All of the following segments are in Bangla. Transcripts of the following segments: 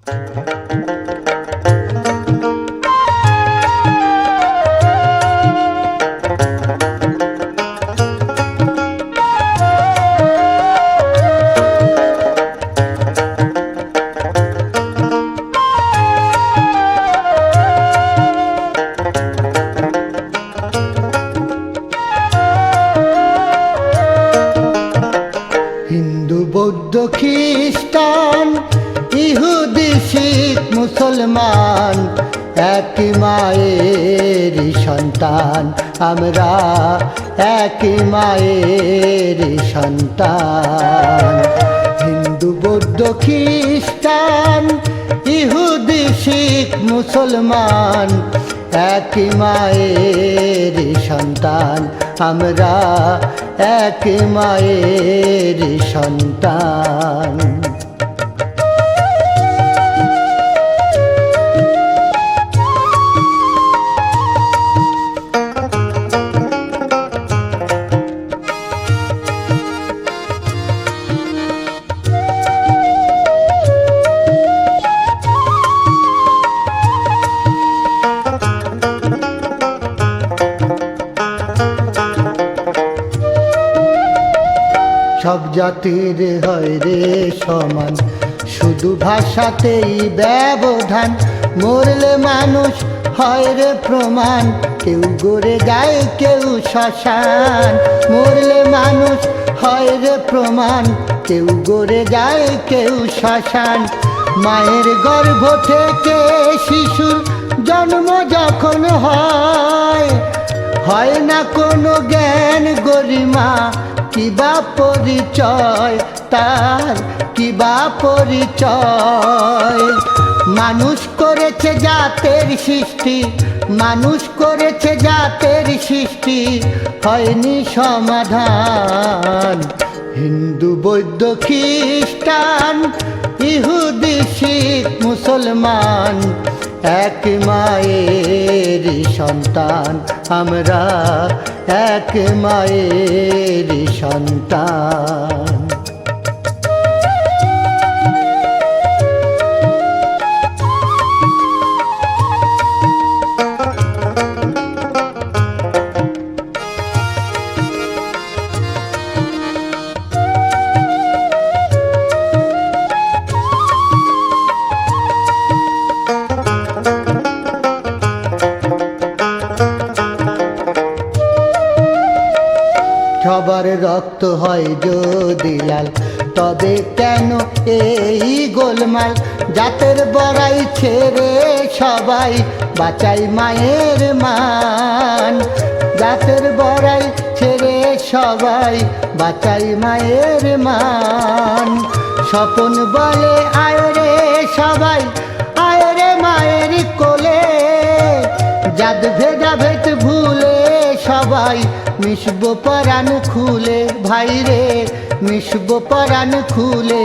হিন্দু বৌদ্ধ খ্রিস্টান ইহুদি শিখ মুসলমান একই মায়ের সন্তান আমরা, একই মায়ের সন্তান। হিন্দু বৌদ্ধ খ্রিস্টান ইহুদি শিখ মুসলমান একই মায়ের সন্তান আমরা, একই মায়ের সন্তান। সব জাতির হয় রে সমান, শুধু ভাষাতেই ব্যবধান। মরলে মানুষ হয় রে প্রমাণ, কেউ গড়ে যায় কেউ শ্মশান। মরলে মানুষ হয় রে প্রমাণ, কেউ গড়ে যায় কেউ শ্মশান। মায়ের গর্ভ থেকে শিশুর জন্ম যখন হয়, হয় না কোনো জ্ঞান গরিমা, কিবা পরিচয় তার, কিবা পরিচয়। মানুষ করেছে জাতের সৃষ্টি, মানুষ করেছে জাতের সৃষ্টি, হয়নি সমাধান। হিন্দু বৌদ্ধ খ্রিস্টান ইহুদি শিখ মুসলমান এক মায়ের সন্তান আমরা, এক মায়ের সন্তান। সবার রক্ত হয় যদি লাল, তবে কেন এই গোলমাল? জাতের বড়াই ছেড়ে সবাই বাঁচাই মায়ের মান। জাতের বড়াই ছেড়ে সবাই বাঁচাই মায়ের মান। স্বপন বলে আয় রে সবাই, আয় রে মায়ের কোলে। জাত ভেদাভেদ ভুলে সবাই মিশবো পরাণ খুলে, ভাই রে মিশবো পরাণ খুলে।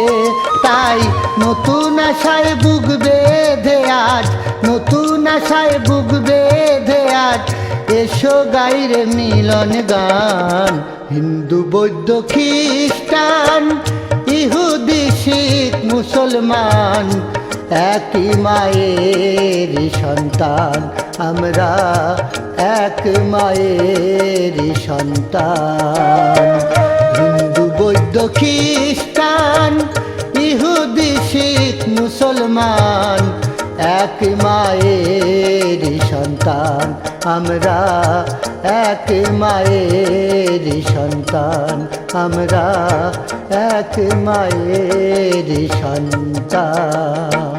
তাই নতুন আশায় বুক বেঁধে আজ, নতুন আশায় বুক বেঁধে আজ এসো গাইরে মিলন গান। হিন্দু বৌদ্ধ খ্রিস্টান ইহুদি শিখ মুসলমান একই মায়ের সন্তান আমরা, এক মায়ের সন্তান। হিন্দু বৌদ্ধ খ্রিস্টান ইহুদি শিখ মুসলমান এক মায়ের সন্তান আমরা, এক মায়ের সন্তান আমরা, এক মায়ের সন্তান।